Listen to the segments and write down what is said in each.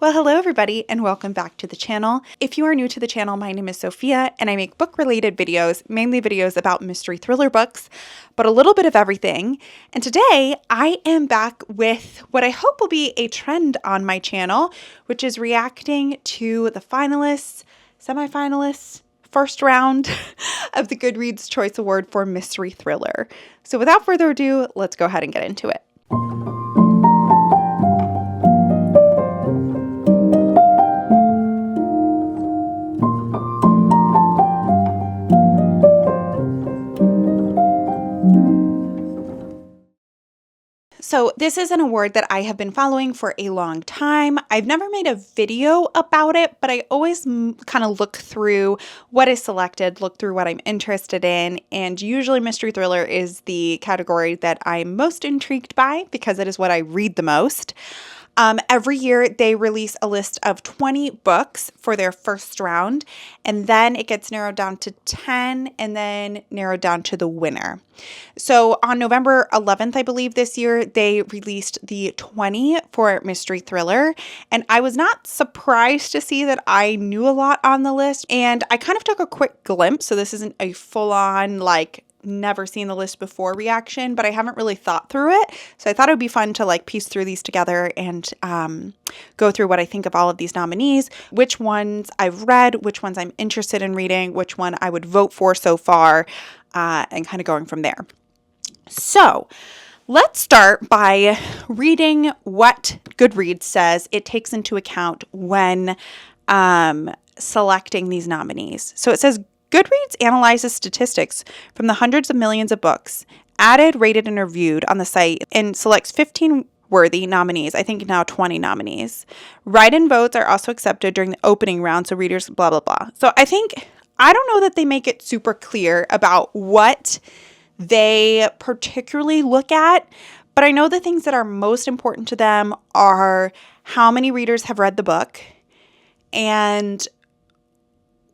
Well, hello everybody and welcome back to the channel. If you are new to the channel, my name is Sophia and I make book-related videos, mainly videos about mystery thriller books, but a little bit of everything. And today I am back with what I hope will be a trend on my channel, which is reacting to the finalists, semi-finalists, first round of the Goodreads Choice Award for Mystery Thriller. So without further ado, let's go ahead and get into it. So this is an award that I have been following for a long time. I've never made a video about it, but I always kind of look through what is selected, look through what I'm interested in, and usually mystery thriller is the category that I'm most intrigued by because it is what I read the most. Every year they release a list of 20 books for their first round, and then it gets narrowed down to 10 and then narrowed down to the winner. So on November 11th, I believe this year, they released the 20 for mystery thriller, and I was not surprised to see that I knew a lot on the list, and I kind of took a quick glimpse, so this isn't a full-on never seen the list before reaction, but I haven't really thought through it. So I thought it would be fun to piece through these together and go through what I think of all of these nominees, which ones I've read, which ones I'm interested in reading, which one I would vote for so far, and kind of going from there. So let's start by reading what Goodreads says it takes into account when selecting these nominees. So it says, Goodreads analyzes statistics from the hundreds of millions of books added, rated, and reviewed on the site and selects 15 worthy nominees. I think now 20 nominees. Write-in votes are also accepted during the opening round, so readers blah, blah, blah. So I don't know that they make it super clear about what they particularly look at, but I know the things that are most important to them are how many readers have read the book and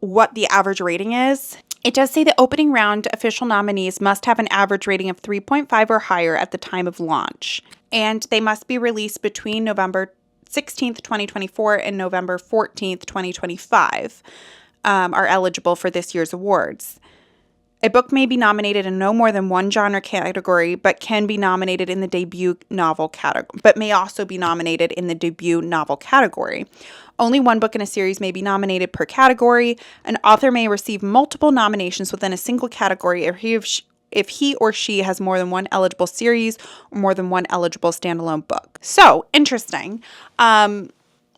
what the average rating is. It does say the opening round official nominees must have an average rating of 3.5 or higher at the time of launch, and they must be released between November 16th, 2024 and November 14th, 2025 are eligible for this year's awards. A book may be nominated in no more than one genre category, but can be nominated in the debut novel category, but may also be nominated in the debut novel category. Only one book in a series may be nominated per category. An author may receive multiple nominations within a single category if he or she has more than one eligible series or more than one eligible standalone book. So, interesting.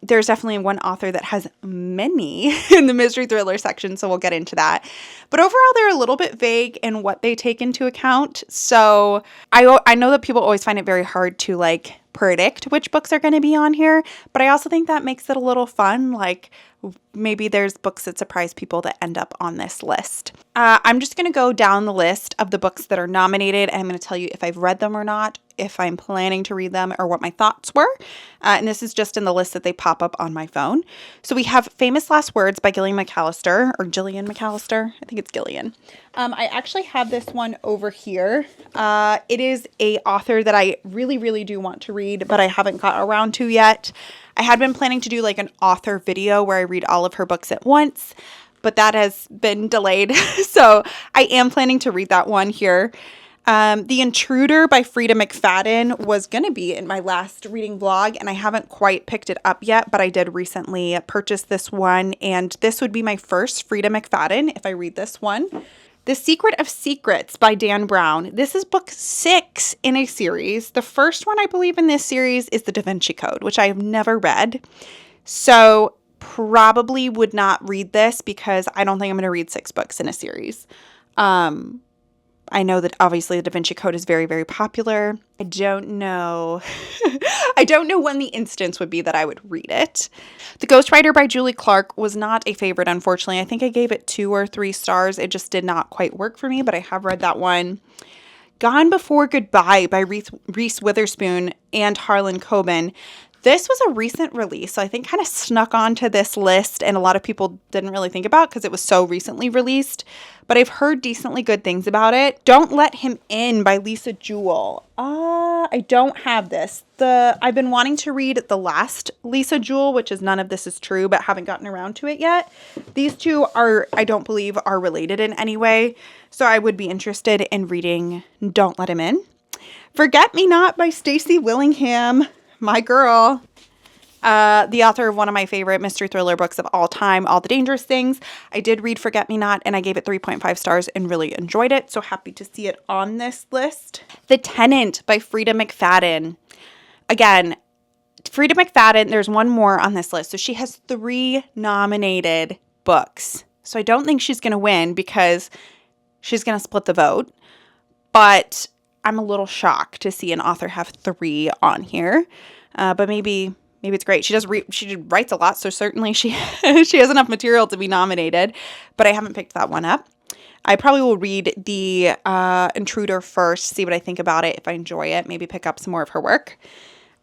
There's definitely one author that has many in the mystery thriller section, so we'll get into that. But overall, they're a little bit vague in what they take into account. So I know that people always find it very hard to predict which books are going to be on here, but I also think that makes it a little fun. Maybe there's books that surprise people that end up on this list. I'm just going to go down the list of the books that are nominated, and I'm going to tell you if I've read them or not, if I'm planning to read them, or what my thoughts were. And this is just in the list that they pop up on my phone. So we have Famous Last Words by Gillian McAllister, or Gillian McAllister. I think it's Gillian. I actually have this one over here. It is a author that I really, really do want to read, but I haven't got around to yet. I had been planning to do an author video where I read all of her books at once, but that has been delayed. So I am planning to read that one here. The Intruder by Frida McFadden was going to be in my last reading vlog, and I haven't quite picked it up yet, but I did recently purchase this one, and this would be my first Frida McFadden if I read this one. The Secret of Secrets by Dan Brown. This is book 6 in a series. The first one, I believe, in this series is The Da Vinci Code, which I have never read. So probably would not read this because I don't think I'm going to read 6 books in a series. I know that obviously the Da Vinci Code is very, very popular. I don't know. I don't know when the instance would be that I would read it. The Ghostwriter by Julie Clark was not a favorite, unfortunately. I think I gave it 2 or 3 stars. It just did not quite work for me, but I have read that one. Gone Before Goodbye by Reese Witherspoon and Harlan Coben. This was a recent release, so I think kind of snuck onto this list and a lot of people didn't really think about because it was so recently released, but I've heard decently good things about it. Don't Let Him In by Lisa Jewell. I don't have this. I've been wanting to read the last Lisa Jewell, which is None of This Is True, but haven't gotten around to it yet. These two I don't believe are related in any way, so I would be interested in reading Don't Let Him In. Forget Me Not by Stacey Willingham. My girl, the author of one of my favorite mystery thriller books of all time, All the Dangerous Things. I did read Forget Me Not and I gave it 3.5 stars and really enjoyed it. So happy to see it on this list. The Tenant by Frida McFadden. Again, Frida McFadden, there's one more on this list. So she has 3 nominated books. So I don't think she's going to win because she's going to split the vote. But I'm a little shocked to see an author have 3 on here, but maybe it's great. She writes a lot, so certainly she has enough material to be nominated. But I haven't picked that one up. I probably will read The Intruder first, see what I think about it. If I enjoy it, maybe pick up some more of her work.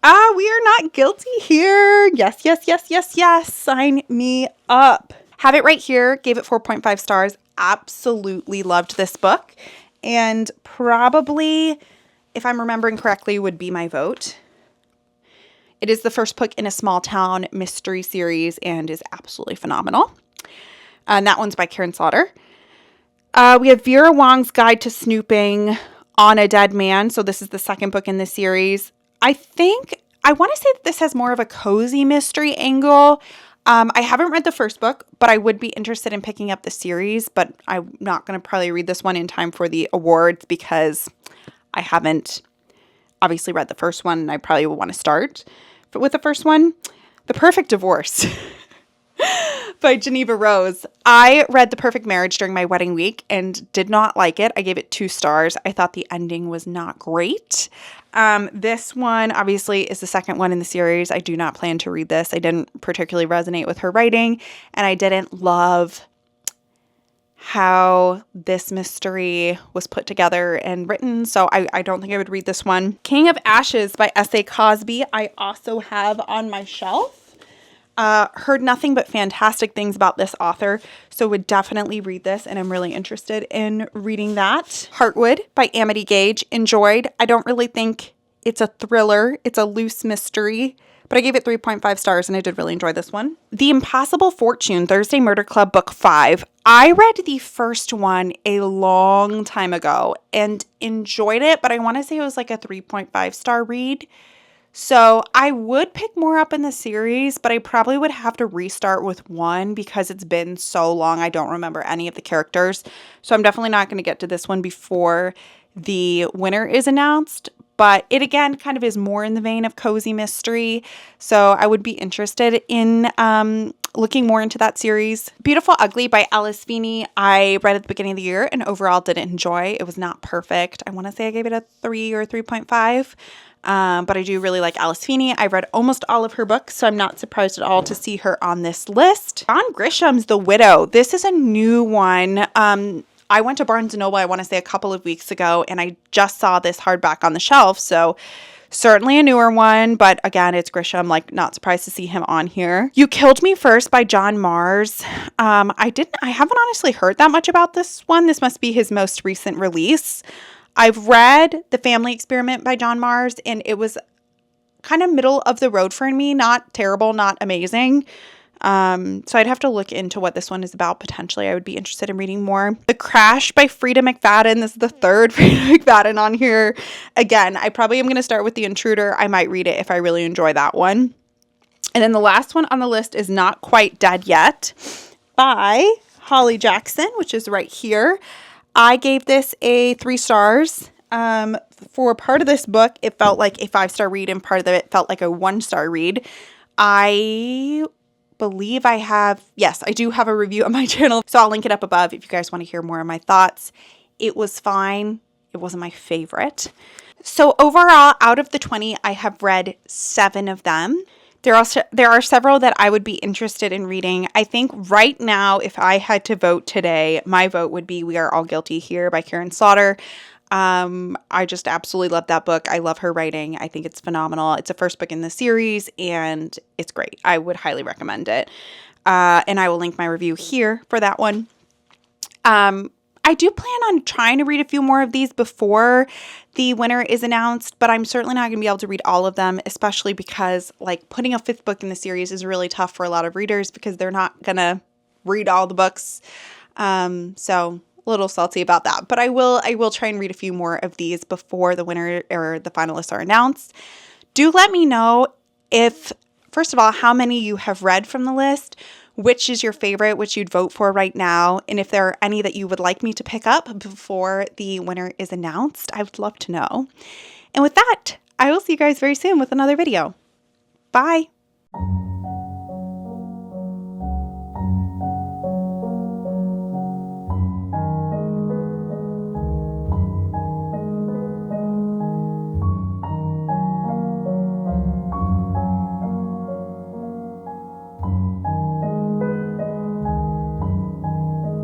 We are not guilty here. Yes, yes, yes, yes, yes. Sign me up. Have it right here. Gave it 4.5 stars. Absolutely loved this book. And probably, if I'm remembering correctly, would be my vote. It is the first book in a small town mystery series and is absolutely phenomenal. And that one's by Karen Slaughter. We have Vera Wong's Guide to Snooping on a Dead Man. So this is the second book in the series. I want to say that this has more of a cozy mystery angle. I haven't read the first book, but I would be interested in picking up the series, but I'm not going to probably read this one in time for the awards because I haven't obviously read the first one, and I probably will want to start with the first one. The Perfect Divorce by Geneva Rose. I read The Perfect Marriage during my wedding week and did not like it. I gave it 2 stars. I thought the ending was not great. This one obviously is the second one in the series. I do not plan to read this. I didn't particularly resonate with her writing, and I didn't love how this mystery was put together and written, so I don't think I would read this one. King of Ashes by S.A. Cosby, I also have on my shelf. Heard nothing but fantastic things about this author, so would definitely read this, and I'm really interested in reading that. Heartwood by Amity Gage, enjoyed. I don't really think it's a thriller. It's a loose mystery, but I gave it 3.5 stars, and I did really enjoy this one. The Impossible Fortune, Thursday Murder Club, Book 5. I read the first one a long time ago and enjoyed it, but I want to say it was like a 3.5 star read. So I would pick more up in the series, but I probably would have to restart with 1 because it's been so long. I don't remember any of the characters. So I'm definitely not going to get to this one before the winner is announced. But it, again, kind of is more in the vein of cozy mystery. So I would be interested in looking more into that series. Beautiful Ugly by Alice Feeney. I read at the beginning of the year and overall didn't enjoy. It was not perfect. I want to say I gave it a 3 or 3.5. But I do really like Alice Feeney. I've read almost all of her books, so I'm not surprised at all to see her on this list. John Grisham's The Widow. This is a new one. I went to Barnes & Noble, I want to say a couple of weeks ago, and I just saw this hardback on the shelf, so certainly a newer one, but again, it's Grisham, like not surprised to see him on here. You Killed Me First by John Mars. I haven't honestly heard that much about this one. This must be his most recent release. I've read The Family Experiment by John Mars, and it was kind of middle of the road for me. Not terrible, not amazing. So I'd have to look into what this one is about. Potentially, I would be interested in reading more. The Crash by Frida McFadden. This is the third Frida McFadden on here. Again, I probably am going to start with The Intruder. I might read it if I really enjoy that one. And then the last one on the list is Not Quite Dead Yet by Holly Jackson, which is right here. I gave this a 3 stars. For part of this book, it felt like a 5-star read, and part of it felt like a 1-star read. I believe I do have a review on my channel, so I'll link it up above if you guys want to hear more of my thoughts. It was fine. It wasn't my favorite. So overall, out of the 20, I have read 7 of them. There are several that I would be interested in reading. I think right now, if I had to vote today, my vote would be We Are All Guilty Here by Karen Slaughter. I just absolutely love that book. I love her writing. I think it's phenomenal. It's the first book in the series and it's great. I would highly recommend it. And I will link my review here for that one. I do plan on trying to read a few more of these before the winner is announced, but I'm certainly not going to be able to read all of them, especially because like putting a 5th book in the series is really tough for a lot of readers because they're not going to read all the books. So a little salty about that, but I will try and read a few more of these before the winner or the finalists are announced. Do let me know if, first of all, how many you have read from the list, which is your favorite, which you'd vote for right now, and if there are any that you would like me to pick up before the winner is announced. I would love to know. And with that, I will see you guys very soon with another video. Bye.